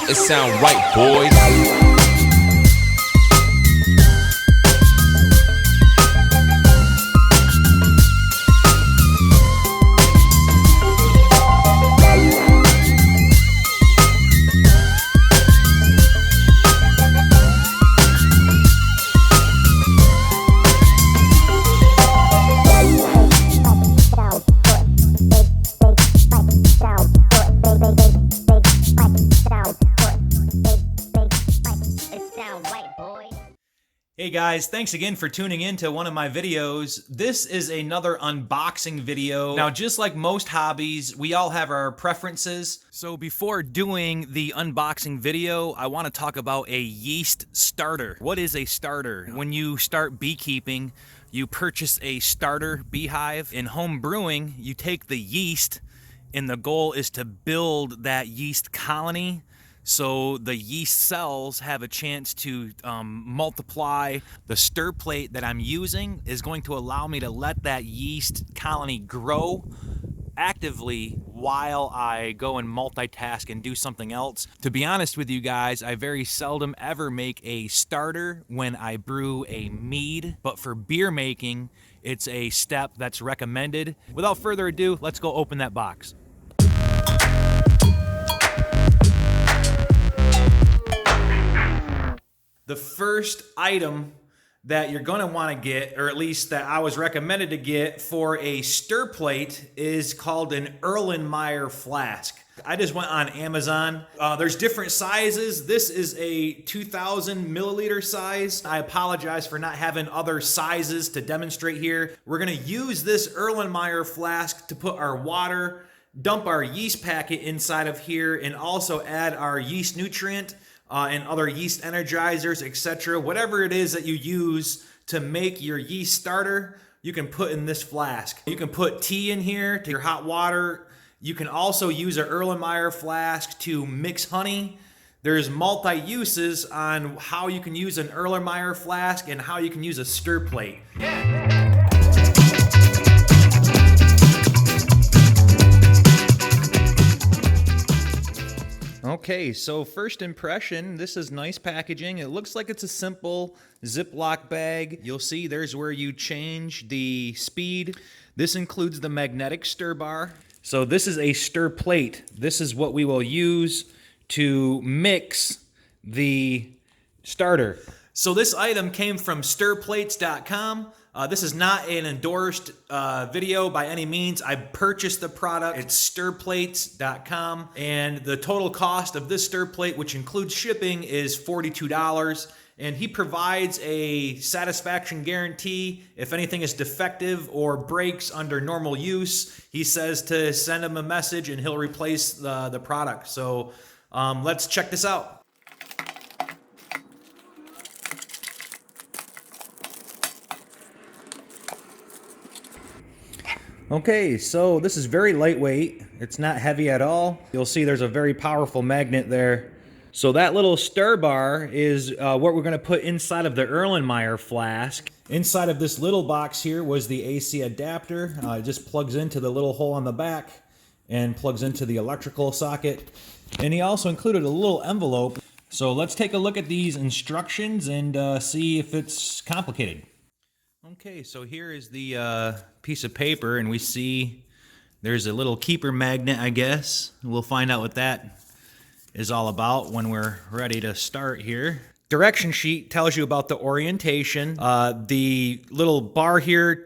It sound right, boys. Hey guys, thanks again for tuning in to one of my videos. This is another unboxing video. Now, just like most hobbies, we all have our preferences. So before doing the unboxing video, I want to talk about a yeast starter. What is a starter? When you start beekeeping, you purchase a starter beehive. In home brewing, you take the yeast, and the goal is to build that yeast colony so the yeast cells have a chance to multiply. The Stirplate that I'm using is going to allow me to let that yeast colony grow actively while I go and multitask and do something else. To be honest with you guys, I very seldom ever make a starter when I brew a mead, but for beer making, it's a step that's recommended. Without further ado, let's go open that box. The first item that you're going to want to get, or at least that I was recommended to get for a Stirplate, is called an Erlenmeyer Flask. I just went on Amazon. There's different sizes. This is a 2,000 milliliter size. I apologize for not having other sizes to demonstrate here. We're going to use this Erlenmeyer Flask to put our water, dump our yeast packet inside of here, and also add our yeast nutrient and other yeast energizers, etc. Whatever it is that you use to make your yeast starter, you can put in this flask. You can put tea in here to your hot water. You can also use an Erlenmeyer flask to mix honey. There's multi-uses on how you can use an Erlenmeyer flask and how you can use a Stirplate. Okay, so first impression, this is nice packaging. It looks like it's a simple Ziploc bag. You'll see there's where you change the speed. This includes the magnetic stir bar. So this is a Stirplate. This is what we will use to mix the starter. So this item came from stirplates.com. This is not an endorsed video by any means. I purchased the product. It's stirplates.com. And the total cost of this Stirplate, which includes shipping, is $42. And he provides a satisfaction guarantee. If anything is defective or breaks under normal use, he says to send him a message and he'll replace the product. So let's check this out. Okay, so this is very lightweight. It's not heavy at all. You'll see there's a very powerful magnet there. So that little stir bar is what we're going to put inside of the Erlenmeyer flask. Inside of this little box here was the AC adapter. It just plugs into the little hole on the back and plugs into the electrical socket. And he also included a little envelope. So let's take a look at these instructions and see if it's complicated. Okay, so here is the piece of paper, and we see there's a little keeper magnet, I guess. We'll find out what that is all about when we're ready to start here. Direction sheet tells you about the orientation. The little bar here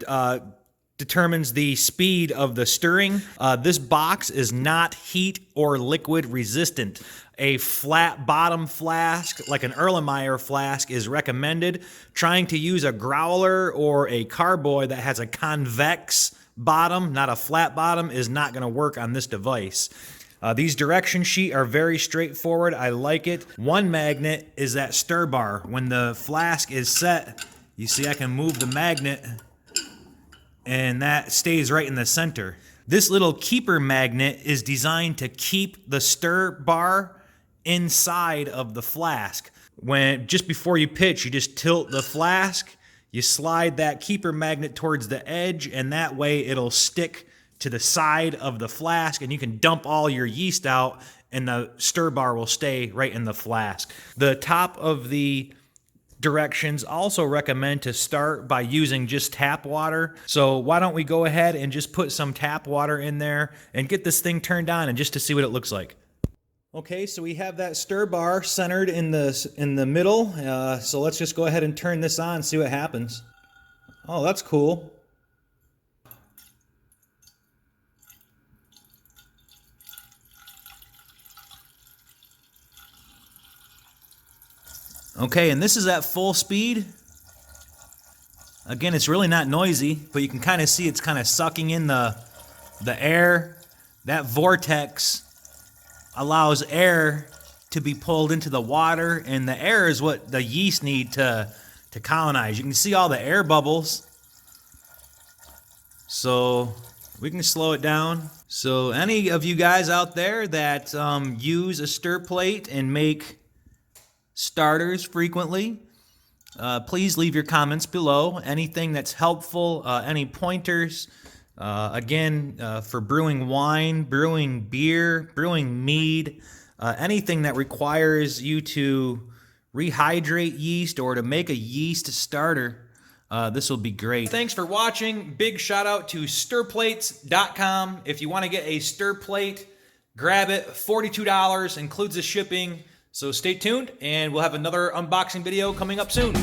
determines the speed of the stirring. This box is not heat or liquid resistant. A flat bottom flask, like an Erlenmeyer flask, is recommended. Trying to use a growler or a carboy that has a convex bottom, not a flat bottom, is not going to work on this device. These direction sheet are very straightforward. I like it. One magnet is that stir bar. When the flask is set, you see I can move the magnet and that stays right in the center. This little keeper magnet is designed to keep the stir bar inside of the flask. Just before you pitch, you just tilt the flask, you slide that keeper magnet towards the edge, and that way it'll stick to the side of the flask, and you can dump all your yeast out and the stir bar will stay right in the flask. The top of the directions also recommend to start by using just tap water. So why don't we go ahead and just put some tap water in there and get this thing turned on and just to see what it looks like. Okay, so we have that stir bar centered in the middle. So let's just go ahead and turn this on and see what happens. Oh, that's cool. Okay, and this is at full speed. Again, it's really not noisy, but you can kind of see it's kind of sucking in the air. That vortex allows air to be pulled into the water, and the air is what the yeast need to colonize. You can see all the air bubbles. So we can slow it down. So any of you guys out there that use a stir plate and make starters frequently, please leave your comments below. Anything that's helpful, any pointers, again, for brewing wine, brewing beer, brewing mead, anything that requires you to rehydrate yeast or to make a yeast starter, this will be great. Thanks for watching. Big shout out to stirplates.com. If you want to get a stir plate, grab it. $42, includes the shipping. So stay tuned, and we'll have another unboxing video coming up soon.